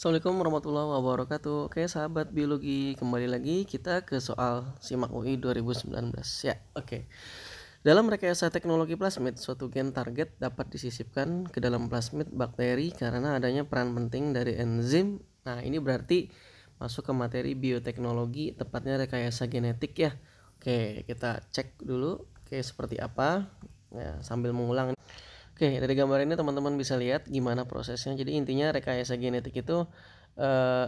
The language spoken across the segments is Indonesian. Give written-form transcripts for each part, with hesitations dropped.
Assalamualaikum warahmatullahi wabarakatuh. Oke sahabat biologi, kembali lagi kita ke soal SIMAK UI 2019 ya. Oke. Dalam rekayasa teknologi plasmid, suatu gen target dapat disisipkan ke dalam plasmid bakteri karena adanya peran penting dari enzim. Nah, ini berarti masuk ke materi bioteknologi, tepatnya rekayasa genetik ya. Oke, kita cek dulu seperti apa ya, sambil mengulang. Oke, dari gambar ini teman-teman bisa lihat gimana prosesnya. Jadi intinya rekayasa genetik itu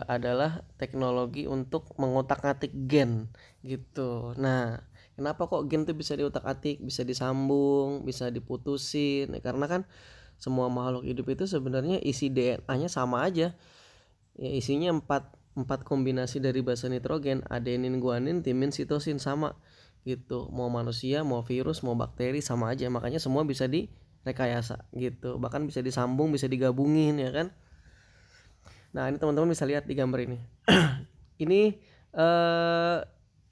adalah teknologi untuk mengotak-atik gen gitu. Nah, kenapa kok gen itu bisa diotak-atik, bisa disambung, bisa diputusin? Ya, karena kan semua makhluk hidup itu sebenarnya isi DNA-nya sama aja. Ya, isinya 4 kombinasi dari basa nitrogen, adenin, guanin, timin, sitosin sama gitu. Mau manusia, mau virus, mau bakteri sama aja. Makanya semua bisa direkayasa gitu. Bahkan bisa disambung, bisa digabungin ya kan. Nah, ini teman-teman bisa lihat di gambar ini.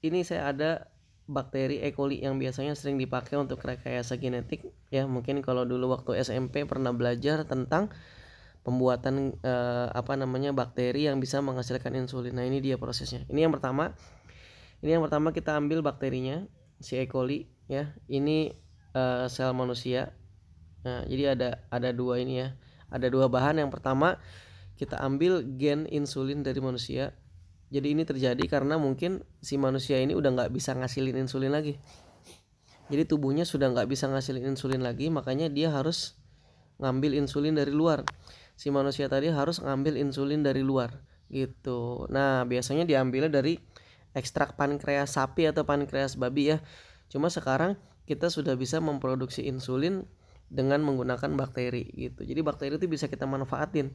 Ini saya ada bakteri E. coli yang biasanya sering dipakai untuk rekayasa genetik ya. Mungkin kalau dulu waktu SMP pernah belajar tentang pembuatan bakteri yang bisa menghasilkan insulin. Nah, ini dia prosesnya. Ini yang pertama kita ambil bakterinya, si E. coli ya. Ini sel manusia. Nah, jadi ada dua ini ya. Ada dua bahan. Yang pertama kita ambil gen insulin dari manusia. Jadi ini terjadi karena mungkin si manusia ini udah nggak bisa ngasilin insulin lagi. Jadi tubuhnya sudah nggak bisa ngasilin insulin lagi, makanya dia harus ngambil insulin dari luar. Si manusia tadi harus ngambil insulin dari luar gitu. Nah, biasanya diambilnya dari ekstrak pankreas sapi atau pankreas babi ya. Cuma sekarang kita sudah bisa memproduksi insulin dengan menggunakan bakteri gitu. Jadi bakteri itu bisa kita manfaatin.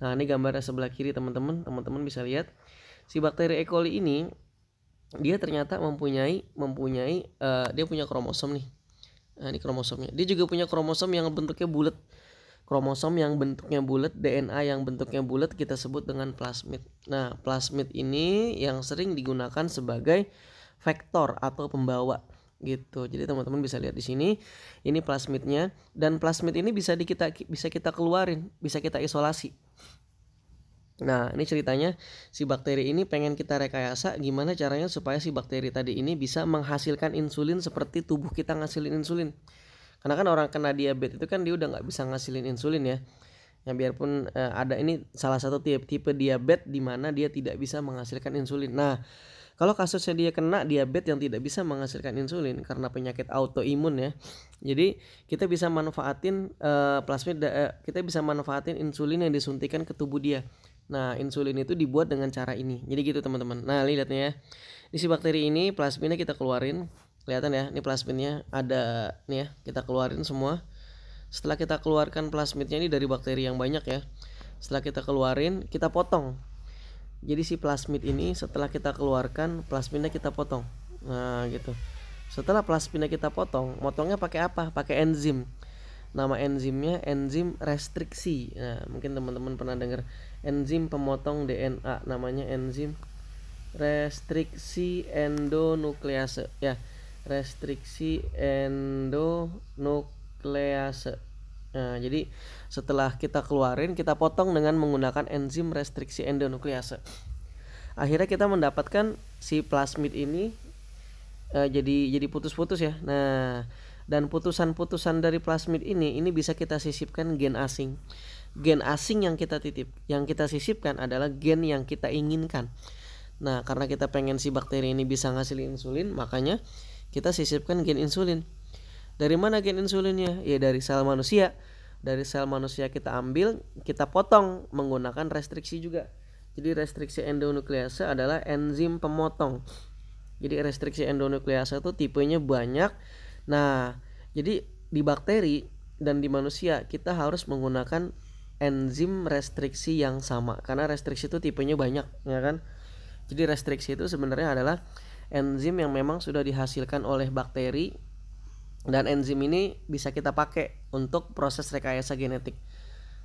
Nah, ini gambarnya sebelah kiri teman-teman bisa lihat. Si bakteri E. coli ini dia ternyata mempunyai dia punya kromosom nih. Nah, ini kromosomnya. Dia juga punya kromosom yang bentuknya bulat. Kromosom yang bentuknya bulat, DNA yang bentuknya bulat kita sebut dengan plasmid. Nah, plasmid ini yang sering digunakan sebagai vektor atau pembawa gitu. Jadi teman-teman bisa lihat di sini, ini plasmidnya, dan plasmid ini bisa kita keluarin, bisa kita isolasi. Nah, ini ceritanya si bakteri ini pengen kita rekayasa gimana caranya supaya si bakteri tadi ini bisa menghasilkan insulin seperti tubuh kita ngasilin insulin. Karena kan orang kena diabetes itu kan dia udah nggak bisa ngasilin insulin ya. Ya biarpun ada ini salah satu tipe diabetes di mana dia tidak bisa menghasilkan insulin. Nah, kalau kasusnya dia kena diabetes yang tidak bisa menghasilkan insulin karena penyakit autoimun ya. Jadi kita bisa manfaatin plasmid, kita bisa manfaatin insulin yang disuntikan ke tubuh dia. Nah, insulin itu dibuat dengan cara ini. Jadi gitu teman-teman. Nah, lihatnya ya. Di si bakteri ini plasmidnya kita keluarin. Kelihatan ya, ini plasmidnya ada nih ya. Kita keluarin semua. Setelah kita keluarkan plasmidnya ini dari bakteri yang banyak ya. Setelah kita keluarin, kita potong. Jadi si plasmid ini setelah kita keluarkan, plasmidnya kita potong. Nah, gitu. Setelah plasmidnya kita potong, motongnya pakai apa? Pakai enzim. Nama enzimnya enzim restriksi. Nah, mungkin teman-teman pernah dengar enzim pemotong DNA, namanya enzim restriksi endonuklease ya. Restriksi endonuklease. Nah, jadi setelah kita keluarin, kita potong dengan menggunakan enzim restriksi endonuklease. Akhirnya kita mendapatkan si plasmid ini jadi putus-putus ya. Nah, dan putusan-putusan dari plasmid ini bisa kita sisipkan gen asing. Gen asing yang kita sisipkan adalah gen yang kita inginkan. Nah, karena kita pengen si bakteri ini bisa ngasilin insulin, makanya kita sisipkan gen insulin. Dari mana gen insulinnya? Ya dari sel manusia. Dari sel manusia kita ambil, kita potong menggunakan restriksi juga. Jadi restriksi endonuklease adalah enzim pemotong. Jadi restriksi endonuklease itu tipenya banyak. Nah, jadi di bakteri dan di manusia kita harus menggunakan enzim restriksi yang sama karena restriksi itu tipenya banyak, ya kan? Jadi restriksi itu sebenarnya adalah enzim yang memang sudah dihasilkan oleh bakteri dan enzim ini bisa kita pakai untuk proses rekayasa genetik.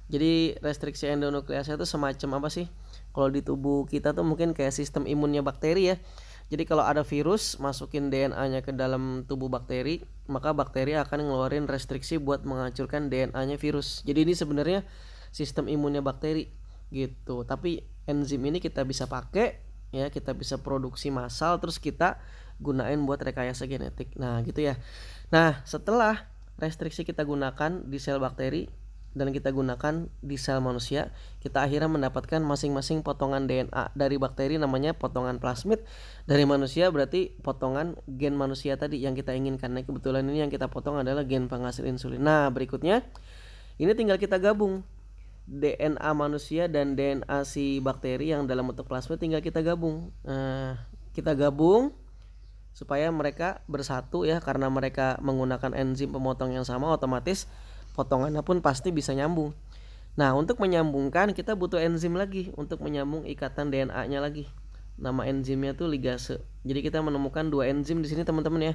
Jadi restriksi endonuklease itu semacam apa sih? Kalau di tubuh kita tuh mungkin kayak sistem imunnya bakteri ya. Jadi kalau ada virus masukin DNA-nya ke dalam tubuh bakteri, maka bakteri akan ngeluarin restriksi buat menghancurkan DNA-nya virus. Jadi ini sebenarnya sistem imunnya bakteri. gitu. Tapi enzim ini kita bisa pakai ya, kita bisa produksi massal terus kita gunain buat rekayasa genetik. Nah, gitu ya. Nah, setelah restriksi kita gunakan di sel bakteri dan kita gunakan di sel manusia, kita akhirnya mendapatkan masing-masing potongan DNA. Dari bakteri namanya potongan plasmid, dari manusia berarti potongan gen manusia tadi yang kita inginkan. Nah, kebetulan ini yang kita potong adalah gen penghasil insulin. Nah, berikutnya ini tinggal kita gabung DNA manusia dan DNA si bakteri yang dalam bentuk plasmid, tinggal kita gabung. Kita gabung supaya mereka bersatu ya, karena mereka menggunakan enzim pemotong yang sama, otomatis potongannya pun pasti bisa nyambung. Nah, untuk menyambungkan kita butuh enzim lagi untuk menyambung ikatan DNA-nya lagi. Nama enzimnya tuh ligase. Jadi kita menemukan dua enzim di sini teman-teman ya.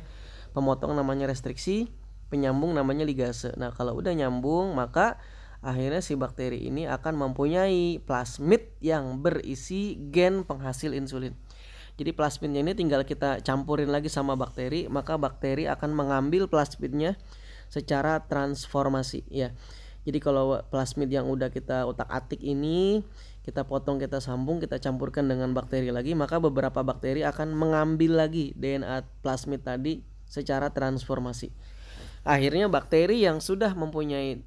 Pemotong namanya restriksi, penyambung namanya ligase. Nah, kalau udah nyambung maka akhirnya si bakteri ini akan mempunyai plasmid yang berisi gen penghasil insulin. Jadi plasmidnya ini tinggal kita campurin lagi sama bakteri, maka bakteri akan mengambil plasmidnya secara transformasi ya. Jadi kalau plasmid yang udah kita utak-atik ini kita potong, kita sambung, kita campurkan dengan bakteri lagi, maka beberapa bakteri akan mengambil lagi DNA plasmid tadi secara transformasi. Akhirnya bakteri yang sudah mempunyai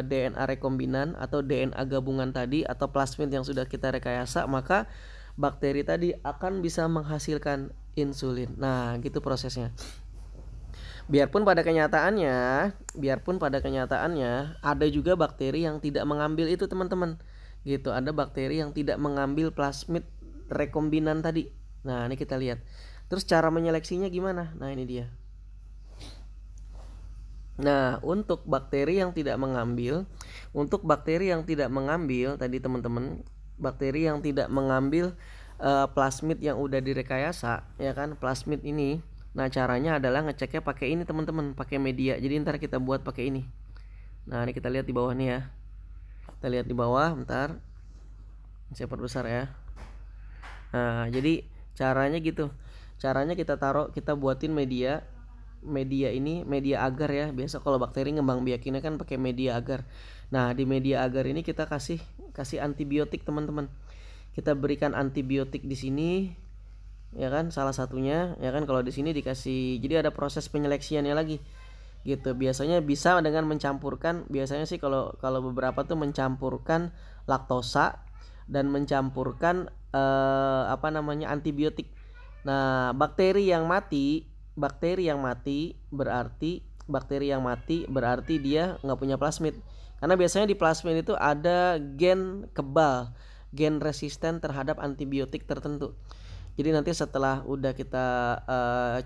DNA rekombinan atau DNA gabungan tadi atau plasmid yang sudah kita rekayasa, maka bakteri tadi akan bisa menghasilkan insulin. Nah, gitu prosesnya. Biarpun pada kenyataannya ada juga bakteri yang tidak mengambil itu teman-teman. Gitu, ada bakteri yang tidak mengambil plasmid rekombinan tadi. Nah, ini kita lihat. Terus cara menyeleksinya gimana? Nah, ini dia. Nah, untuk bakteri yang tidak mengambil tadi teman-teman, bakteri yang tidak mengambil plasmid yang udah direkayasa ya kan, plasmid ini. Nah, caranya adalah ngeceknya pakai ini teman-teman, pakai media. Jadi ntar kita buat pakai ini. Nah, ini kita lihat di bawah nih ya. Kita lihat di bawah, bentar. Saya perbesar ya. Nah, jadi caranya gitu. Caranya kita buatin media ini media agar ya. Biasa kalau bakteri ngembang biakinnya kan pakai media agar. Nah, di media agar ini kita kasih antibiotik teman-teman. Kita berikan antibiotik di sini ya kan, salah satunya ya kan. Kalau di sini dikasih, jadi ada proses penyeleksiannya lagi gitu. Biasanya bisa dengan mencampurkan, biasanya sih kalau beberapa tuh mencampurkan laktosa dan mencampurkan antibiotik. Nah, bakteri yang mati berarti dia nggak punya plasmid, karena biasanya di plasmid itu ada gen kebal, gen resisten terhadap antibiotik tertentu. Jadi nanti setelah udah kita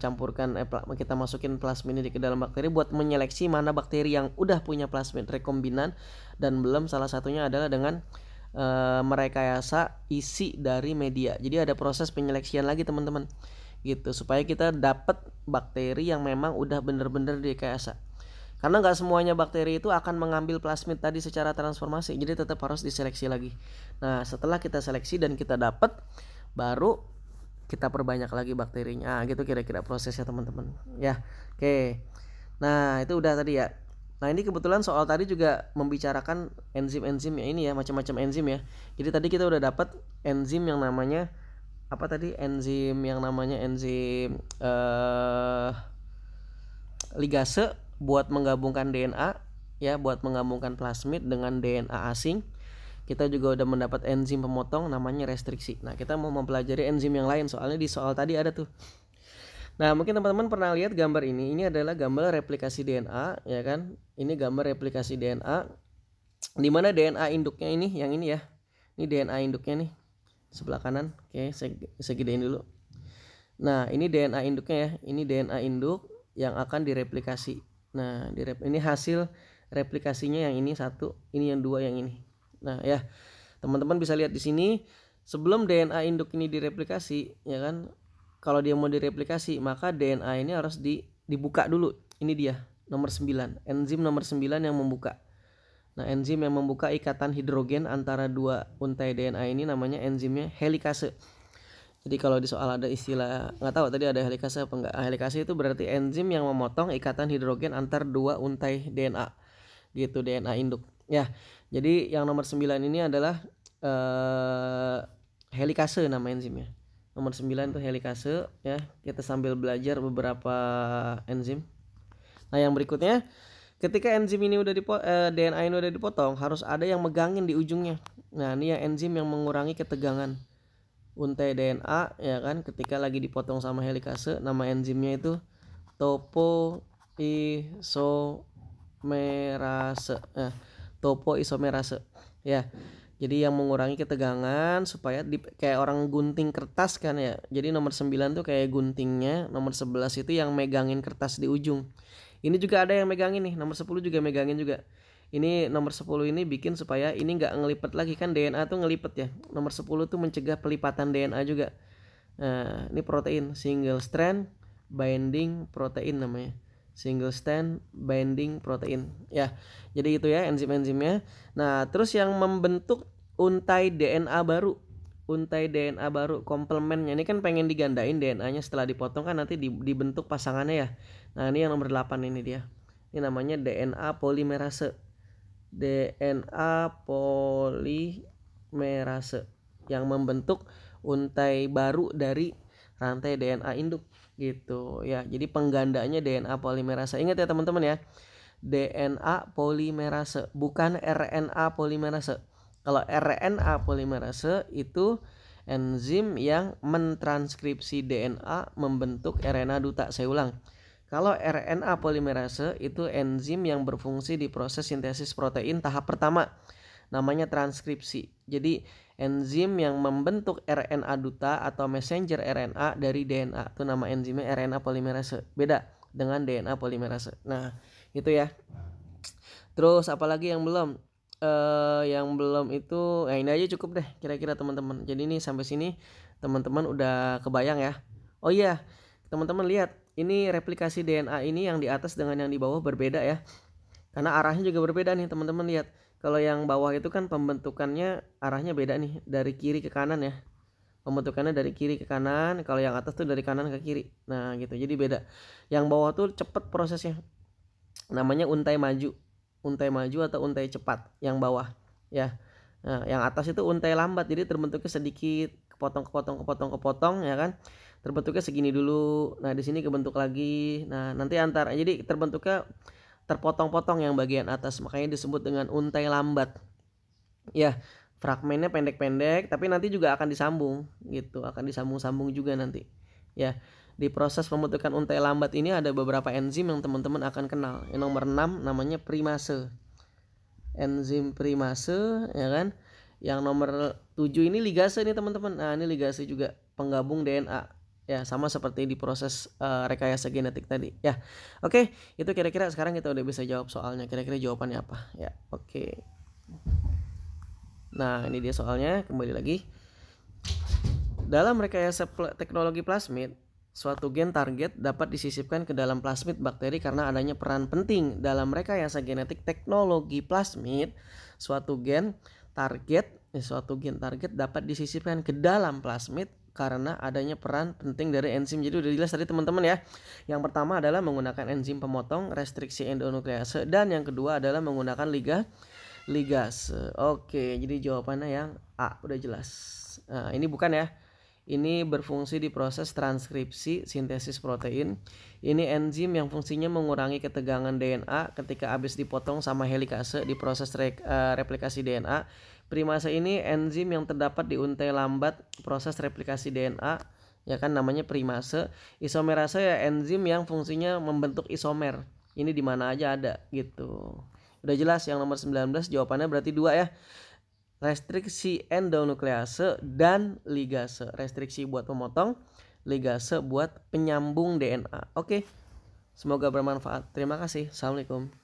campurkan, kita masukin plasmid ini ke dalam bakteri buat menyeleksi mana bakteri yang udah punya plasmid rekombinan dan belum. Salah satunya adalah dengan merekayasa isi dari media. Jadi ada proses penyeleksian lagi teman-teman gitu, supaya kita dapat bakteri yang memang udah bener-bener direkayasa. Karena nggak semuanya bakteri itu akan mengambil plasmid tadi secara transformasi, jadi tetap harus diseleksi lagi. Nah, setelah kita seleksi dan kita dapat, baru kita perbanyak lagi bakterinya. Nah, gitu kira-kira prosesnya teman-teman ya. Oke. Nah, itu udah tadi ya. Nah, ini kebetulan soal tadi juga membicarakan enzim-enzim ya, ini ya, macam-macam enzim ya. Jadi tadi kita udah dapat enzim yang namanya apa tadi? Enzim ligase buat menggabungkan DNA ya, buat menggabungkan plasmid dengan DNA asing. Kita juga udah mendapat enzim pemotong namanya restriksi. Nah, kita mau mempelajari enzim yang lain, soalnya di soal tadi ada tuh. Nah, mungkin teman-teman pernah lihat gambar ini. Ini adalah gambar replikasi DNA ya kan. Ini gambar replikasi DNA. Di mana DNA induknya ini, yang ini ya. Ini DNA induknya nih. Sebelah kanan. Oke, saya gedein dulu. Nah, ini DNA induknya ya. Ini DNA induk yang akan direplikasi. Nah, ini hasil replikasinya, yang ini satu, ini yang dua, yang ini. Nah, ya. Teman-teman bisa lihat di sini, sebelum DNA induk ini direplikasi, ya kan? Kalau dia mau direplikasi, maka DNA ini harus dibuka dulu. Ini dia, nomor 9. Enzim nomor 9 yang membuka. Nah, enzim yang membuka ikatan hidrogen antara dua untai DNA ini namanya enzimnya helikase. Jadi kalau di soal ada istilah, nggak tahu tadi ada helikase apa enggak. Helikase itu berarti enzim yang memotong ikatan hidrogen antar dua untai DNA. Gitu, DNA induk. Ya. Jadi yang nomor 9 ini adalah helikase nama enzimnya. Nomor 9 itu helikase ya. Kita sambil belajar beberapa enzim. Nah, yang berikutnya ketika enzim ini udah DNA ini udah dipotong, harus ada yang megangin di ujungnya. Nah, ini yang enzim yang mengurangi ketegangan untai DNA ya kan, ketika lagi dipotong sama helikase. Nama enzimnya itu topoisomerase. Topoisomerase ya. Jadi yang mengurangi ketegangan supaya kayak orang gunting kertas kan ya. Jadi nomor 9 tuh kayak guntingnya, nomor 11 itu yang megangin kertas di ujung. Ini juga ada yang megangin nih, nomor 10 juga megangin juga. Ini nomor 10 ini bikin supaya ini nggak ngelipet lagi kan, DNA tuh ngelipet ya. Nomor 10 tuh mencegah pelipatan DNA juga. Nah, ini protein single strand binding protein namanya. Single strand binding protein ya. Jadi itu ya enzim-enzimnya. Nah, terus yang membentuk untai DNA baru. Untai DNA baru komplemennya ini kan pengen digandain DNA-nya setelah dipotong kan nanti dibentuk pasangannya ya. Nah, ini yang nomor 8 ini dia. Ini namanya DNA polimerase. DNA polimerase yang membentuk untai baru dari rantai DNA induk gitu ya. Jadi penggandanya DNA polimerase. Ingat ya teman-teman ya. DNA polimerase bukan RNA polimerase. Kalau RNA polimerase itu enzim yang mentranskripsi DNA membentuk RNA duta. Saya ulang. Kalau RNA polimerase itu enzim yang berfungsi di proses sintesis protein tahap pertama. Namanya transkripsi. Jadi enzim yang membentuk RNA duta atau messenger RNA dari DNA. Itu nama enzimnya RNA polimerase. Beda dengan DNA polimerase. Nah, itu ya. Terus apalagi yang belum? Yang belum itu, nah ini aja cukup deh kira-kira teman-teman. Jadi ini sampai sini teman-teman udah kebayang ya. Oh iya, teman-teman lihat ini replikasi DNA ini yang di atas dengan yang di bawah berbeda ya. Karena arahnya juga berbeda nih teman-teman lihat. Kalau yang bawah itu kan pembentukannya arahnya beda nih dari kiri ke kanan ya. Pembentukannya dari kiri ke kanan, kalau yang atas tuh dari kanan ke kiri. Nah, gitu. Jadi beda. Yang bawah tuh cepet prosesnya. Namanya untai maju. Untai maju atau untai cepat yang bawah ya. Nah, yang atas itu untai lambat. Jadi terbentuknya sedikit, kepotong ya kan. Terbentuknya segini dulu. Nah, di sini kebentuk lagi. Nah, nanti jadi terbentuknya terpotong-potong yang bagian atas. Makanya disebut dengan untai lambat. Ya, fragmennya pendek-pendek tapi nanti juga akan disambung gitu. Akan disambung-sambung juga nanti. Ya. Di proses pembentukan untai lambat ini ada beberapa enzim yang teman-teman akan kenal. Yang nomor 6 namanya primase. Enzim primase ya kan. Yang nomor 7 ini ligase nih teman-teman. Nah, ini ligase juga penggabung DNA. Ya, sama seperti di proses rekayasa genetik tadi. Ya. Oke, itu kira-kira sekarang kita udah bisa jawab soalnya. Kira-kira jawabannya apa? Ya, oke. Nah, ini dia soalnya, kembali lagi. Dalam rekayasa teknologi plasmid, suatu gen target dapat disisipkan ke dalam plasmid bakteri karena adanya peran penting dalam rekayasa genetik teknologi plasmid. Suatu gen target dapat disisipkan ke dalam plasmid karena adanya peran penting dari enzim. Jadi udah jelas tadi teman-teman ya. Yang pertama adalah menggunakan enzim pemotong restriksi endonuklease dan yang kedua adalah menggunakan ligase. Oke, jadi jawabannya yang A, udah jelas. Nah, ini bukan ya. Ini berfungsi di proses transkripsi sintesis protein. Ini enzim yang fungsinya mengurangi ketegangan DNA ketika habis dipotong sama helikase di proses replikasi DNA. Primase ini enzim yang terdapat di untai lambat proses replikasi DNA, ya kan, namanya primase. Isomerase ya enzim yang fungsinya membentuk isomer. Ini di mana aja ada gitu. Udah jelas yang nomor 19 jawabannya berarti 2 ya. Restriksi endonuklease dan ligase. Restriksi buat pemotong, ligase buat penyambung DNA. Oke. Semoga bermanfaat. Terima kasih. Assalamualaikum.